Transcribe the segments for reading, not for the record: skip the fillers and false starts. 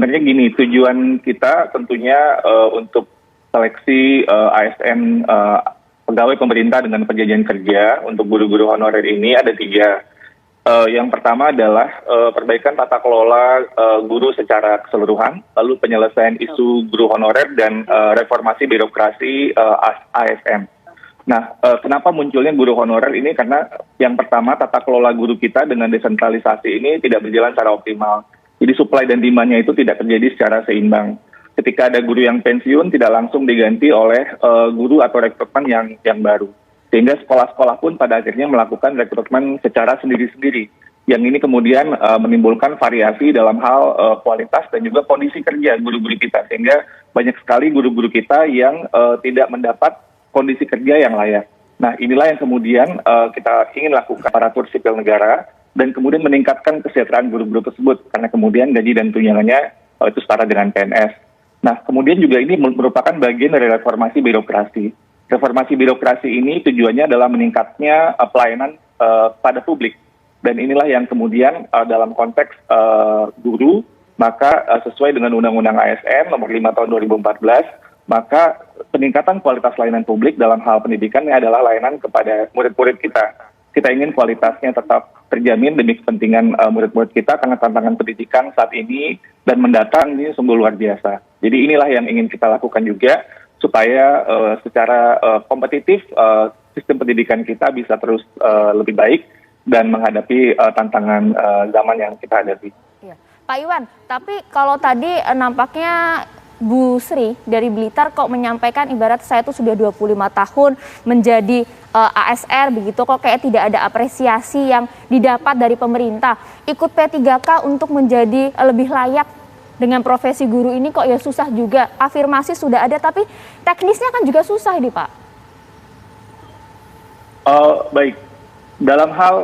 Sebenarnya gini, tujuan kita tentunya untuk seleksi ASN pegawai pemerintah dengan perjanjian kerja untuk guru-guru honorer ini ada 3. Yang pertama adalah perbaikan tata kelola guru secara keseluruhan, lalu penyelesaian isu guru honorer dan reformasi birokrasi ASN. Nah, kenapa munculnya guru honorer ini? Karena yang pertama tata kelola guru kita dengan desentralisasi ini tidak berjalan secara optimal. Jadi supply dan demand-nya itu tidak terjadi secara seimbang. Ketika ada guru yang pensiun tidak langsung diganti oleh guru atau rekrutmen yang baru. Sehingga sekolah-sekolah pun pada akhirnya melakukan rekrutmen secara sendiri-sendiri. Yang ini kemudian menimbulkan variasi dalam hal kualitas dan juga kondisi kerja guru-guru kita. Sehingga banyak sekali guru-guru kita yang tidak mendapat kondisi kerja yang layak. Nah, inilah yang kemudian kita ingin lakukan aparatur sipil negara dan kemudian meningkatkan kesejahteraan guru-guru tersebut. Karena kemudian gaji dan tunjangannya itu setara dengan PNS. Nah, kemudian juga ini merupakan bagian dari reformasi birokrasi. Reformasi birokrasi ini tujuannya adalah meningkatnya pelayanan pada publik. Dan inilah yang kemudian dalam konteks guru, maka sesuai dengan Undang-Undang ASN nomor 5 tahun 2014, maka peningkatan kualitas layanan publik dalam hal pendidikan ini adalah layanan kepada murid-murid kita. Kita ingin kualitasnya tetap terjamin demi kepentingan murid-murid kita karena tantangan pendidikan saat ini dan mendatang ini sungguh luar biasa. Jadi inilah yang ingin kita lakukan juga, supaya secara kompetitif sistem pendidikan kita bisa terus lebih baik dan menghadapi tantangan zaman yang kita hadapi. Iya. Pak Iwan, tapi kalau tadi nampaknya Bu Sri dari Blitar kok menyampaikan ibarat saya itu sudah 25 tahun menjadi ASR begitu, kok kayak tidak ada apresiasi yang didapat dari pemerintah. Ikut P3K untuk menjadi lebih layak dengan profesi guru ini kok ya susah juga. Afirmasi sudah ada tapi teknisnya kan juga susah ini Pak. Baik, dalam hal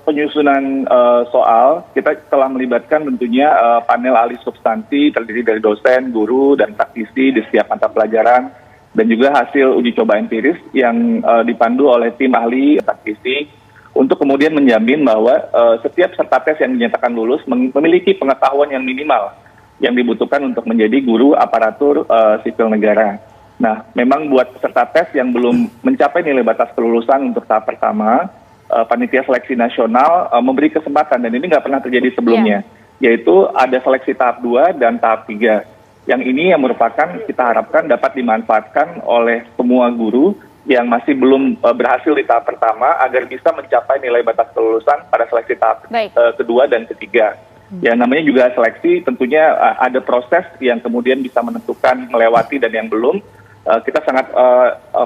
penyusunan soal kita telah melibatkan tentunya panel ahli substansi terdiri dari dosen, guru, dan praktisi di setiap mata pelajaran dan juga hasil uji coba empiris yang dipandu oleh tim ahli praktisi untuk kemudian menjamin bahwa setiap peserta tes yang dinyatakan lulus memiliki pengetahuan yang minimal yang dibutuhkan untuk menjadi guru aparatur sipil negara. Nah, memang buat peserta tes yang belum mencapai nilai batas kelulusan untuk tahap pertama, Panitia Seleksi Nasional memberi kesempatan, dan ini nggak pernah terjadi sebelumnya, yaitu ada seleksi tahap 2 dan tahap 3. Yang ini yang merupakan kita harapkan dapat dimanfaatkan oleh semua guru yang masih belum berhasil di tahap pertama agar bisa mencapai nilai batas kelulusan pada seleksi tahap kedua dan ketiga. Ya, namanya juga seleksi, tentunya ada proses yang kemudian bisa menentukan melewati dan yang belum. Kita sangat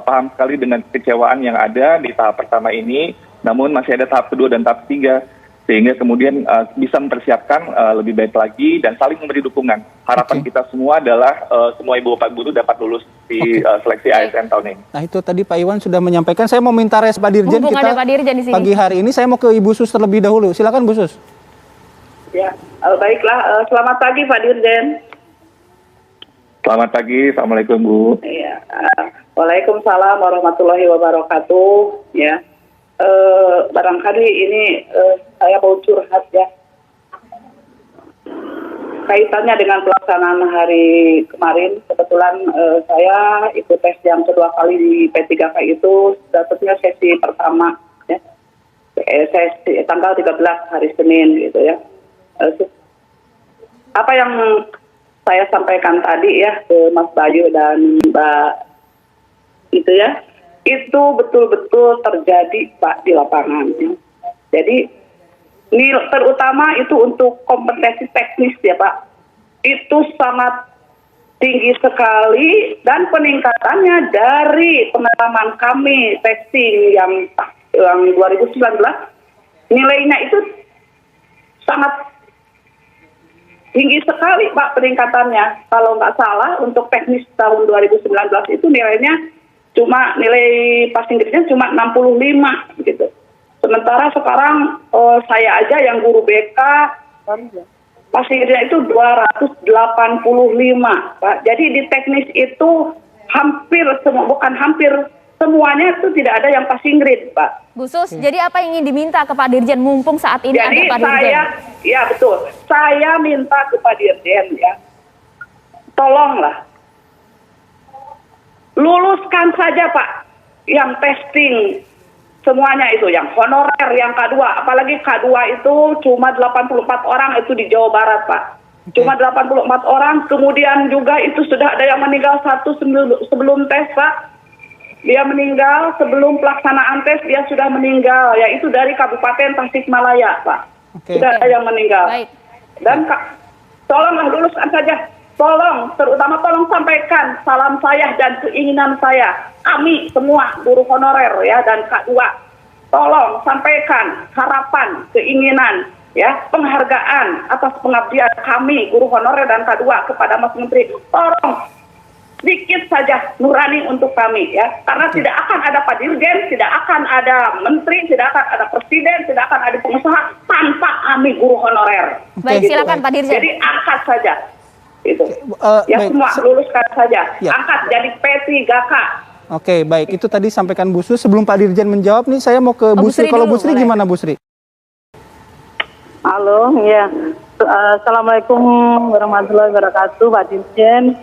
paham sekali dengan kekecewaan yang ada di tahap pertama ini, namun masih ada tahap kedua dan tahap ketiga, sehingga kemudian bisa mempersiapkan lebih baik lagi dan saling memberi dukungan. Harapan kita semua adalah semua ibu bapak guru dapat lulus di seleksi ASN tahun ini. Nah, itu tadi Pak Iwan sudah menyampaikan. Saya mau minta res Pak Dirjen kita Pak Dirjen di sini. Pagi hari ini. Saya mau ke Ibu Sus terlebih dahulu. Silakan Bu Sus. Ya, baiklah. Selamat pagi Pak Dirjen. Selamat pagi, Assalamualaikum Bu. Ya, Waalaikumsalam warahmatullahi wabarakatuh. Ya, barangkali ini saya mau curhat ya. Kaitannya dengan pelaksanaan hari kemarin, kebetulan saya ikut tes yang kedua kali di P3K itu, dapatnya sesi pertama, ya. Sesi tanggal 13 hari Senin gitu ya. Apa yang saya sampaikan tadi ya ke Mas Bayu dan Mbak itu ya, itu betul-betul terjadi Pak di lapangan. Ya. Jadi terutama itu untuk kompetensi teknis ya Pak, itu sangat tinggi sekali dan peningkatannya dari pengalaman kami testing yang 2019 nilainya itu sangat tinggi sekali Pak peningkatannya. Kalau nggak salah untuk teknis tahun 2019 itu nilainya cuma nilai passing grade-nya cuma 65 gitu. Sementara sekarang saya aja yang guru BK passing grade-nya itu 285 Pak. Jadi di teknis itu hampir semua, bukan hampir semuanya itu tidak ada yang passing grade, Pak. Bu Sus, jadi apa yang ingin diminta ke Pak Dirjen mumpung saat ini Jadi ada Pak Dirjen? ya betul, saya minta ke Pak Dirjen ya, tolonglah luluskan saja Pak yang testing semuanya itu, yang honorer, yang K2, apalagi K2 itu cuma 84 orang itu di Jawa Barat Pak. Cuma 84 orang, kemudian juga itu sudah ada yang meninggal satu sebelum tes Pak. Dia meninggal sebelum pelaksanaan tes, dia sudah meninggal, yaitu dari Kabupaten Tasikmalaya, Pak. Sudah ada yang meninggal. Baik. Dan tolonglah luluskan saja. Tolong, terutama tolong sampaikan salam saya dan keinginan saya. Kami semua guru honorer ya dan K2. Tolong sampaikan harapan, keinginan, ya, penghargaan atas pengabdian kami guru honorer dan K2 kepada Mas Menteri. Tolong sedikit saja nurani untuk kami ya, karena tidak akan ada Pak Dirjen, tidak akan ada menteri, tidak akan ada presiden, tidak akan ada pengusaha tanpa kami guru honorer. Baik, silakan Pak Dirjen. Jadi angkat saja itu. Ya baik. Semua luluskan saja. Ya. Angkat jadi P3K. Oke, baik. Itu tadi sampaikan Bu Sus. Sebelum Pak Dirjen menjawab nih, saya mau ke Bu Sri. Kalau Bu Sri gimana Bu Sri? Halo, ya. Assalamualaikum warahmatullahi wabarakatuh, Pak Dirjen.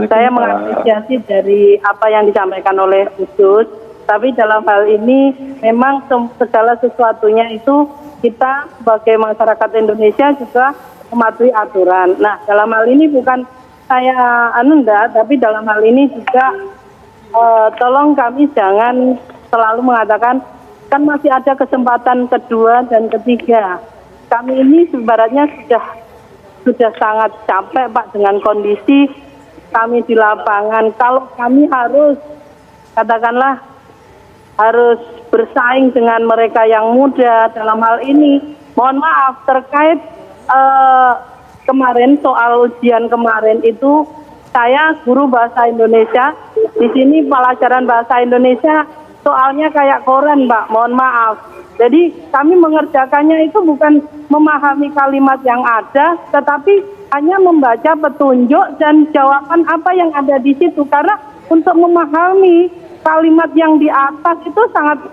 Saya mengapresiasi dari apa yang disampaikan oleh Bu Sus, tapi dalam hal ini memang segala sesuatunya itu kita sebagai masyarakat Indonesia juga mematuhi aturan. Nah, dalam hal ini bukan saya tapi dalam hal ini juga tolong kami jangan selalu mengatakan kan masih ada kesempatan kedua dan ketiga. Kami ini sebenarnya sudah sangat capek Pak dengan kondisi kami di lapangan. Kalau kami harus katakanlah harus bersaing dengan mereka yang muda dalam hal ini, mohon maaf terkait kemarin soal ujian kemarin itu saya guru bahasa Indonesia, di sini pelajaran bahasa Indonesia soalnya kayak koran Pak, mohon maaf. Jadi kami mengerjakannya itu bukan memahami kalimat yang ada, tetapi hanya membaca petunjuk dan jawaban apa yang ada di situ. Karena untuk memahami kalimat yang di atas itu sangat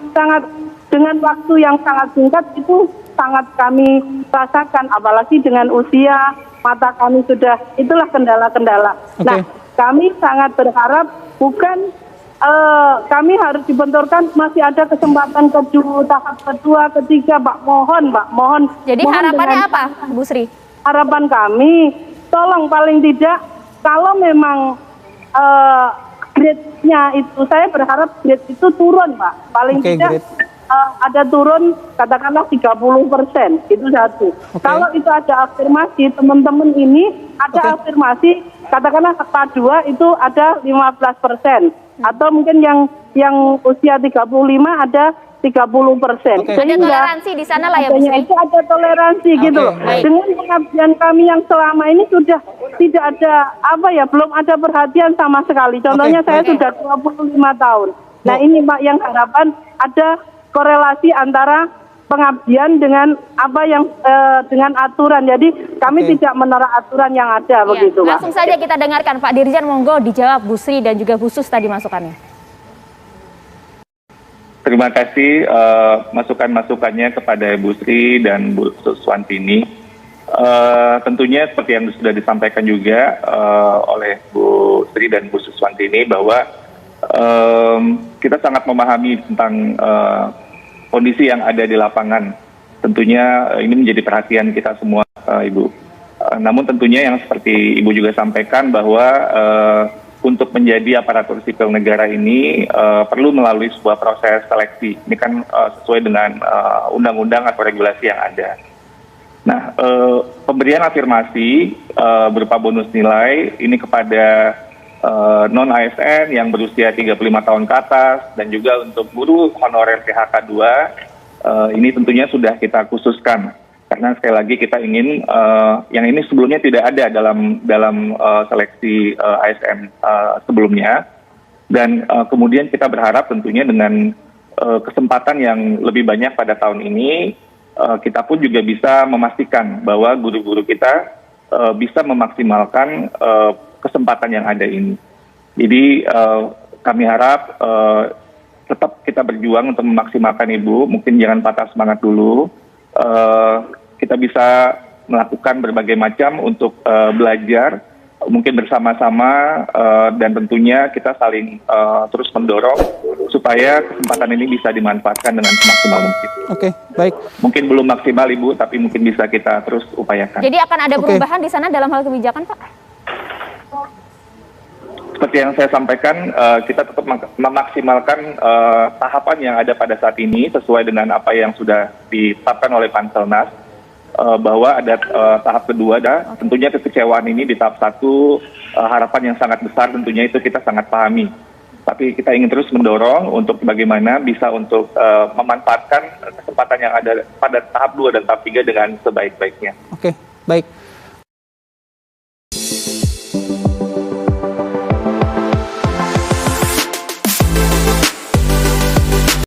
dengan waktu yang sangat singkat itu sangat kami rasakan. Apalagi dengan usia mata kami sudah, itulah kendala-kendala. Okay. Nah, kami sangat berharap bukan kami harus dibenturkan, masih ada kesempatan tahap kedua, ketiga, Pak. Mohon. Jadi mohon harapannya apa, Bu Sri? Harapan kami, tolong paling tidak, kalau memang grade-nya itu, saya berharap grade itu turun, Pak. Paling tidak ada turun, katakanlah 30%, itu satu. Kalau itu ada afirmasi, teman-teman ini ada afirmasi, katakanlah K2 itu ada 15%. Atau mungkin yang usia 35 ada 30%. Ada toleransi di sana lah ya Bu Sri? Itu ada toleransi gitu loh. Dengan pengabdian kami yang selama ini sudah tidak ada belum ada perhatian sama sekali. Contohnya saya sudah 25 tahun. Nah ini Pak yang harapan ada korelasi antara pengabdian dengan dengan aturan. Jadi kami tidak menolak aturan yang ada begitu Pak. Langsung saja kita dengarkan Pak Dirjen, monggo dijawab Bu Sri dan juga Bu Sus tadi masukannya. Terima kasih masukan-masukannya kepada Bu Sri dan Bu Suswantini. Tentunya seperti yang sudah disampaikan juga oleh Bu Sri dan Bu Suswantini bahwa kita sangat memahami tentang kondisi yang ada di lapangan. Tentunya ini menjadi perhatian kita semua, Ibu. Namun tentunya yang seperti Ibu juga sampaikan bahwa untuk menjadi aparatur sipil negara ini perlu melalui sebuah proses seleksi. Ini kan sesuai dengan undang-undang atau regulasi yang ada. Nah, pemberian afirmasi berupa bonus nilai ini kepada non-ASN yang berusia 35 tahun ke atas dan juga untuk guru honorer PHK 2 ini tentunya sudah kita khususkan karena sekali lagi kita ingin yang ini sebelumnya tidak ada dalam seleksi ASN sebelumnya dan kemudian kita berharap tentunya dengan kesempatan yang lebih banyak pada tahun ini kita pun juga bisa memastikan bahwa guru-guru kita bisa memaksimalkan kesempatan yang ada ini. Jadi kami harap tetap kita berjuang untuk memaksimalkan Ibu. Mungkin jangan patah semangat dulu. Kita bisa melakukan berbagai macam untuk belajar, mungkin bersama-sama, dan tentunya kita saling terus mendorong supaya kesempatan ini bisa dimanfaatkan dengan semaksimal mungkin. Oke, baik. Mungkin belum maksimal Ibu, tapi mungkin bisa kita terus upayakan. Jadi akan ada perubahan di sana dalam hal kebijakan, Pak? Seperti yang saya sampaikan, kita tetap memaksimalkan tahapan yang ada pada saat ini sesuai dengan apa yang sudah ditetapkan oleh Panselnas, bahwa ada tahap kedua, tentunya kekecewaan ini di tahap 1, harapan yang sangat besar tentunya itu kita sangat pahami. Tapi kita ingin terus mendorong untuk bagaimana bisa untuk memanfaatkan kesempatan yang ada pada tahap 2 dan tahap 3 dengan sebaik-baiknya. Oke, baik.